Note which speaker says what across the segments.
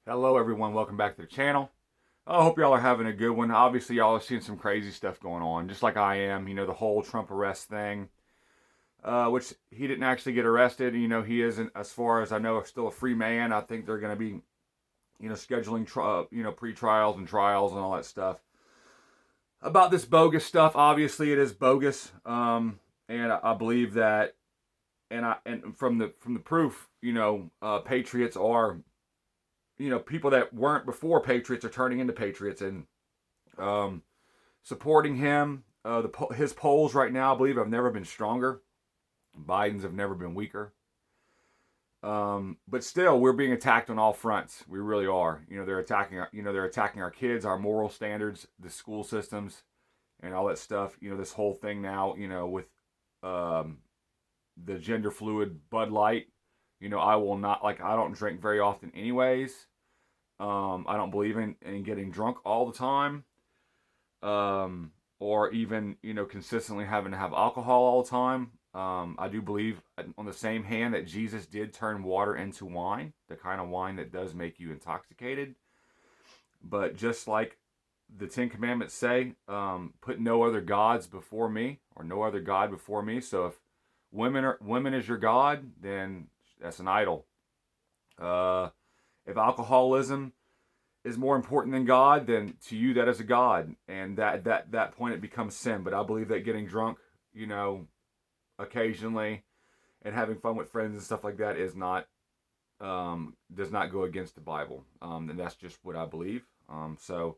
Speaker 1: Hello everyone, welcome back to the channel. I hope y'all are having a good one. Obviously y'all are seeing some crazy stuff going on, just like I am. The whole Trump arrest thing, which he didn't actually get arrested. He isn't, as far as I know, still a free man. I think they're going to be, scheduling, pre-trials and trials and all that stuff. About this bogus stuff, obviously it is bogus. And I believe that, and from the proof, patriots are, people that weren't before patriots are turning into patriots and um, supporting him. His polls right now, I believe, have never been stronger. Biden's have never been weaker. But still, we're being attacked on all fronts. We really are. They're attacking. They're attacking our kids, our moral standards, the school systems, and all that stuff. This whole thing now. With um, the gender fluid Bud Light. I will not like. I don't drink very often, anyways. I don't believe in getting drunk all the time, or even consistently having to have alcohol all the time. I do believe, on the same hand, that Jesus did turn water into wine, the kind of wine that does make you intoxicated. But just like the Ten Commandments say, put no other gods before me, or no other god before me. So if women is your god, then that's an idol. If alcoholism is more important than God, then to you that is a god, and that point it becomes sin. But I believe that getting drunk, occasionally, and having fun with friends and stuff like that is not does not go against the Bible, and that's just what I believe. So,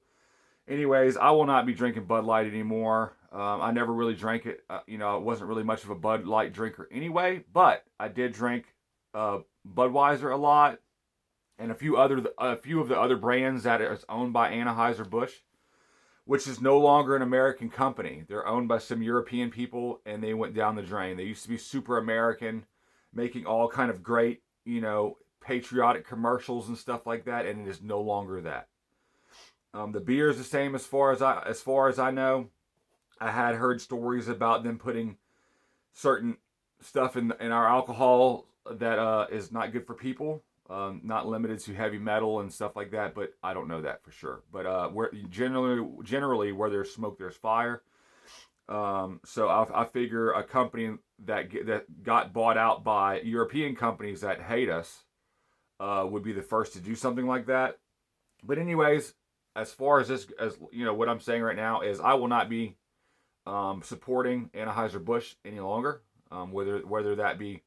Speaker 1: anyways, I will not be drinking Bud Light anymore. I never really drank it. I wasn't really much of a Bud Light drinker anyway, but I did drink Budweiser a lot, and a few of the other brands that is owned by Anheuser-Busch, which is no longer an American company. They're owned by some European people, and they went down the drain. They used to be super American, making all kind of great, patriotic commercials and stuff like that, and it is no longer that. The beer is the same as far as I know. I had heard stories about them putting certain stuff in our alcohol that is not good for people. Not limited to heavy metal and stuff like that, but I don't know that for sure. But where generally where there's smoke, there's fire. So I figure a company that got bought out by European companies that hate us would be the first to do something like that. But anyways, as far as this, as what I'm saying right now is I will not be supporting Anheuser-Busch any longer. Whether that be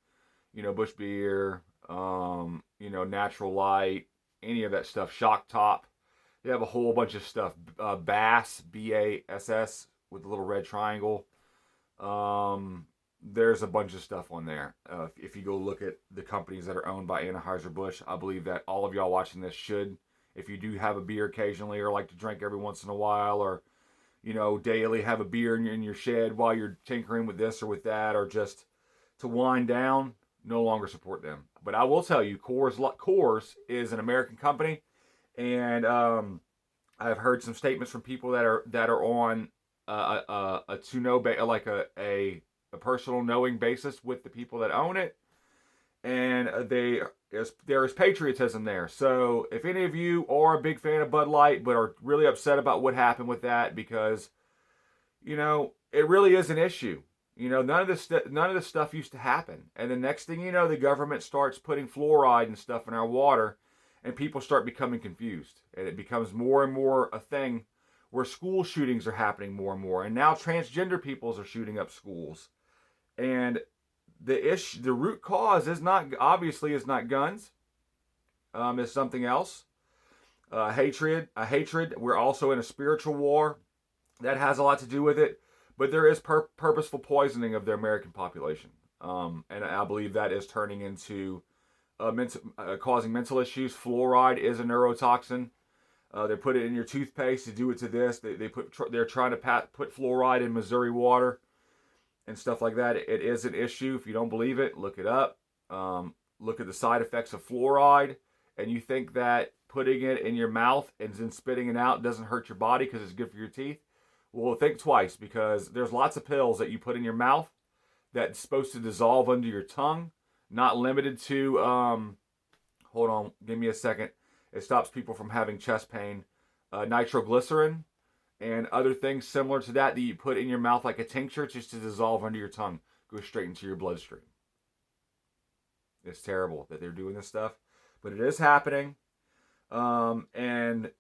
Speaker 1: Bush Beer, Natural Light, any of that stuff, Shock Top. They have a whole bunch of stuff. Bass, BASS, with the little red triangle. There's a bunch of stuff on there. If you go look at the companies that are owned by Anheuser-Busch, I believe that all of y'all watching this should, if you do have a beer occasionally or like to drink every once in a while, or daily have a beer in your shed while you're tinkering with this or with that, or just to wind down, no longer support them. But I will tell you, Coors is an American company, and I've heard some statements from people that are on a to know like a personal knowing basis with the people that own it, and there is patriotism there. So if any of you are a big fan of Bud Light but are really upset about what happened with that, because it really is an issue. None of this stuff used to happen, and the next thing you know, the government starts putting fluoride and stuff in our water, and people start becoming confused, and it becomes more and more a thing where school shootings are happening more and more, and now transgender peoples are shooting up schools, and the root cause is not guns, is something else. Hatred. We're also in a spiritual war that has a lot to do with it. But there is purposeful poisoning of the American population, and I believe that is turning into causing mental issues. Fluoride is a neurotoxin. They put it in your toothpaste. To do it to this. They're trying to put fluoride in Missouri water and stuff like that. It is an issue. If you don't believe it, look it up. Look at the side effects of fluoride, and you think that putting it in your mouth and then spitting it out doesn't hurt your body because it's good for your teeth. Well, think twice, because there's lots of pills that you put in your mouth that's supposed to dissolve under your tongue, not limited to, hold on, give me a second. It stops people from having chest pain. Nitroglycerin and other things similar to that you put in your mouth like a tincture just to dissolve under your tongue, go straight into your bloodstream. It's terrible that they're doing this stuff, but it is happening. And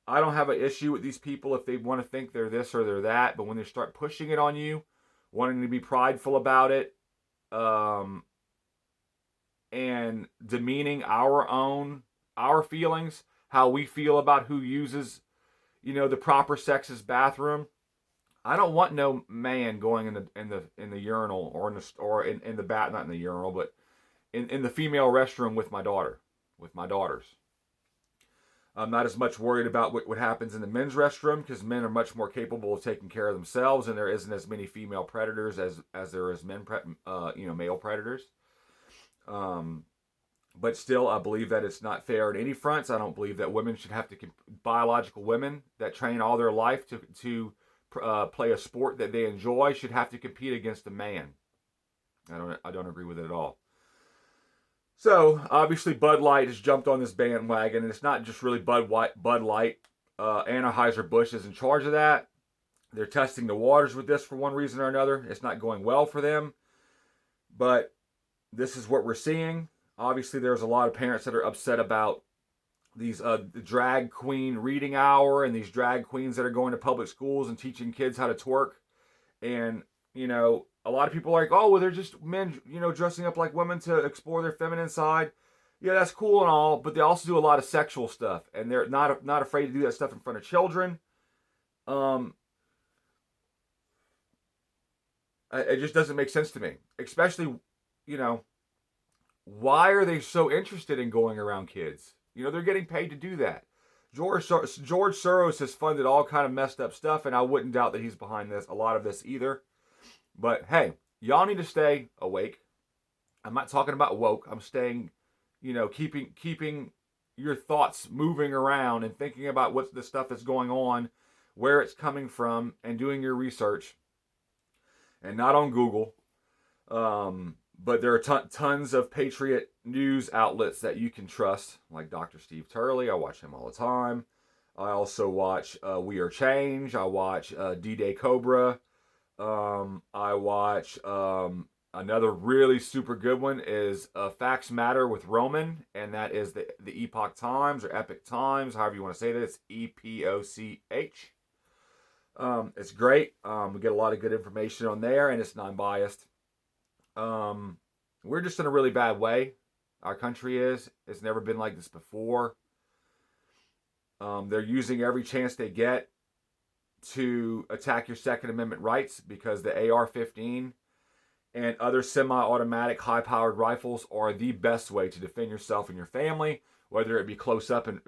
Speaker 1: I don't have an issue with these people if they want to think they're this or they're that, but when they start pushing it on you, wanting to be prideful about it, and demeaning our feelings, how we feel about who uses, the proper sex's bathroom. I don't want no man going in the urinal or in the bath, not in the urinal, but in the female restroom with my daughters. I'm not as much worried about what happens in the men's restroom because men are much more capable of taking care of themselves, and there isn't as many female predators as there is male predators. But still, I believe that it's not fair on any fronts. I don't believe that women should have to biological women that train all their life to play a sport that they enjoy should have to compete against a man. I don't agree with it at all. So obviously Bud Light has jumped on this bandwagon, and it's not just really Bud Light. Anheuser-Busch is in charge of that. They're testing the waters with this for one reason or another. It's not going well for them, but this is what we're seeing. Obviously, there's a lot of parents that are upset about these the drag queen reading hour and these drag queens that are going to public schools and teaching kids how to twerk. And, a lot of people are like, oh, well, they're just men, dressing up like women to explore their feminine side. Yeah, that's cool and all, but they also do a lot of sexual stuff, and they're not afraid to do that stuff in front of children. It just doesn't make sense to me. Especially, why are they so interested in going around kids? They're getting paid to do that. George Soros has funded all kind of messed up stuff, and I wouldn't doubt that he's behind a lot of this either. But hey, y'all need to stay awake. I'm not talking about woke. I'm staying, keeping your thoughts moving around and thinking about what the stuff that's going on, where it's coming from, and doing your research. And not on Google. But there are tons of Patriot news outlets that you can trust, like Dr. Steve Turley. I watch him all the time. I also watch We Are Change. I watch D-Day Cobra. I watch another really super good one is Facts Matter with Roman, and that is the Epoch Times or Epic Times, however you want to say that. It's EPOCH. It's great. We get a lot of good information on there, and it's non-biased. We're just in a really bad way. Our country is. It's never been like this before. They're using every chance they get to attack your Second Amendment rights because the AR-15 and other semi-automatic high-powered rifles are the best way to defend yourself and your family, whether it be close and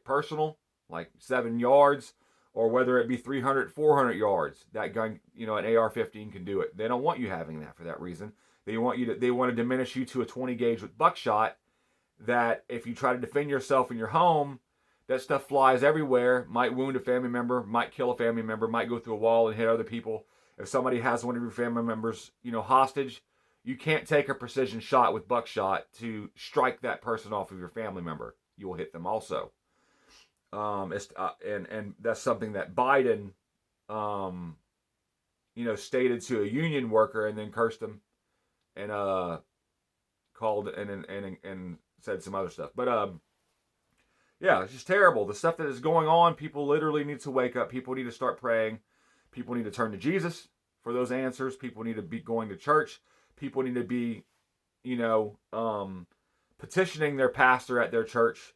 Speaker 1: personal, like 7 yards, or whether it be 300, 400 yards. That gun, an AR-15 can do it. They don't want you having that for that reason. They want to diminish you to a 20 gauge with buckshot. That if you try to defend yourself in your home, that stuff flies everywhere. Might wound a family member. Might kill a family member. Might go through a wall and hit other people. If somebody has one of your family members, hostage, you can't take a precision shot with buckshot to strike that person off of your family member. You will hit them also. And that's something that Biden, stated to a union worker and then cursed him and called and said some other stuff. But yeah, it's just terrible. The stuff that is going on, people literally need to wake up. People need to start praying. People need to turn to Jesus for those answers. People need to be going to church. People need to be, petitioning their pastor at their church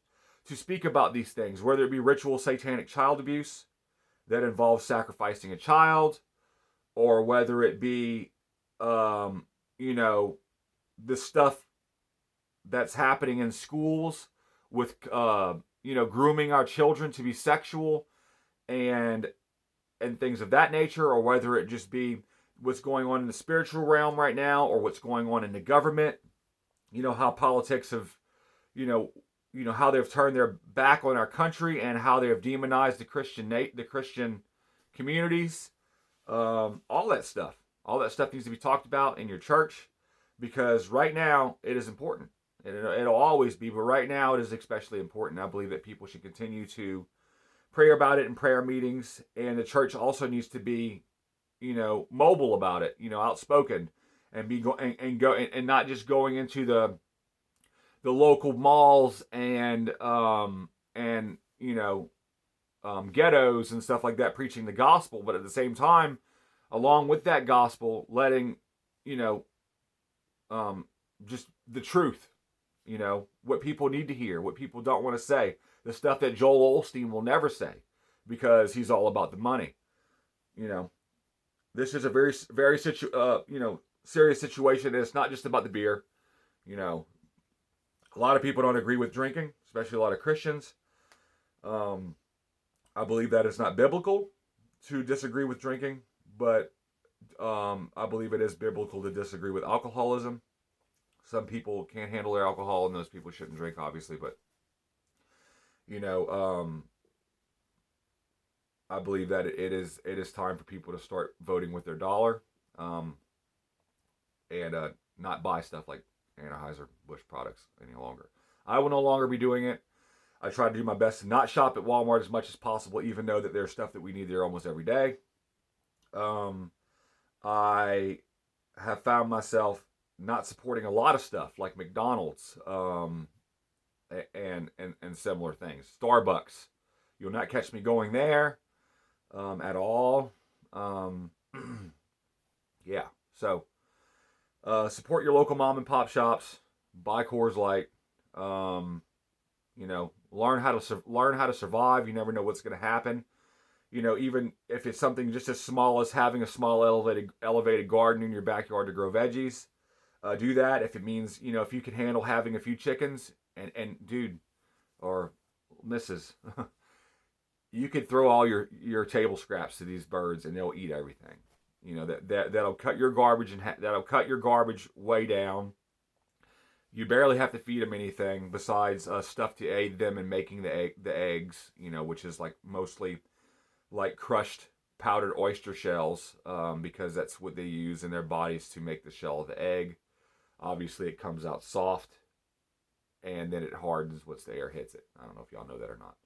Speaker 1: to speak about these things, whether it be ritual satanic child abuse that involves sacrificing a child, or whether it be, the stuff that's happening in schools with, grooming our children to be sexual and things of that nature, or whether it just be what's going on in the spiritual realm right now, or what's going on in the government. How politics have, how they've turned their back on our country and how they have demonized the Christian communities. All that stuff needs to be talked about in your church, because right now it is important. And it'll always be, but right now it is especially important. I believe that people should continue to pray about it in prayer meetings, and the church also needs to be, mobile about it, outspoken, and be and not just going into the local malls and ghettos and stuff like that, preaching the gospel, but at the same time, along with that gospel, letting you know just the truth, what people need to hear, what people don't want to say, the stuff that Joel Osteen will never say because he's all about the money. You know, this is a very, very serious situation, and it's not just about the beer. You know, a lot of people don't agree with drinking, especially a lot of Christians. I believe that it's not biblical to disagree with drinking, but I believe it is biblical to disagree with alcoholism. Some people can't handle their alcohol, and those people shouldn't drink, obviously. But you know, I believe that it is time for people to start voting with their dollar, and not buy stuff like Anheuser-Busch products any longer. I will no longer be doing it. I try to do my best to not shop at Walmart as much as possible, even though that there's stuff that we need there almost every day. I have found myself not supporting a lot of stuff like McDonald's and similar things. Starbucks, you'll not catch me going there at all. Yeah, so support your local mom and pop shops. Buy Coors Light. Learn how to survive. You never know what's going to happen. Even if it's something just as small as having a small elevated garden in your backyard to grow veggies, do that. If it means, if you can handle having a few chickens, and dude or missus, you could throw all your table scraps to these birds and they'll eat everything. That'll cut your garbage and that'll cut your garbage way down. You barely have to feed them anything besides stuff to aid them in making the eggs, which is like mostly like crushed powdered oyster shells, because that's what they use in their bodies to make the shell of the egg. Obviously, it comes out soft, and then it hardens once the air hits it. I don't know if y'all know that or not.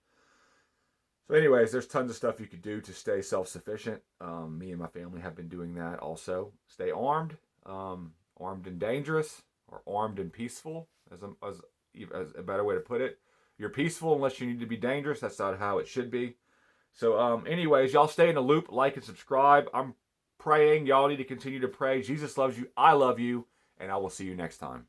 Speaker 1: So anyways, there's tons of stuff you could do to stay self-sufficient. Me and my family have been doing that also. Stay armed, armed and dangerous, or armed and peaceful, as a better way to put it. You're peaceful unless you need to be dangerous. That's not how it should be. So anyways, y'all stay in the loop, like and subscribe. I'm praying. Y'all need to continue to pray. Jesus loves you. I love you. And I will see you next time.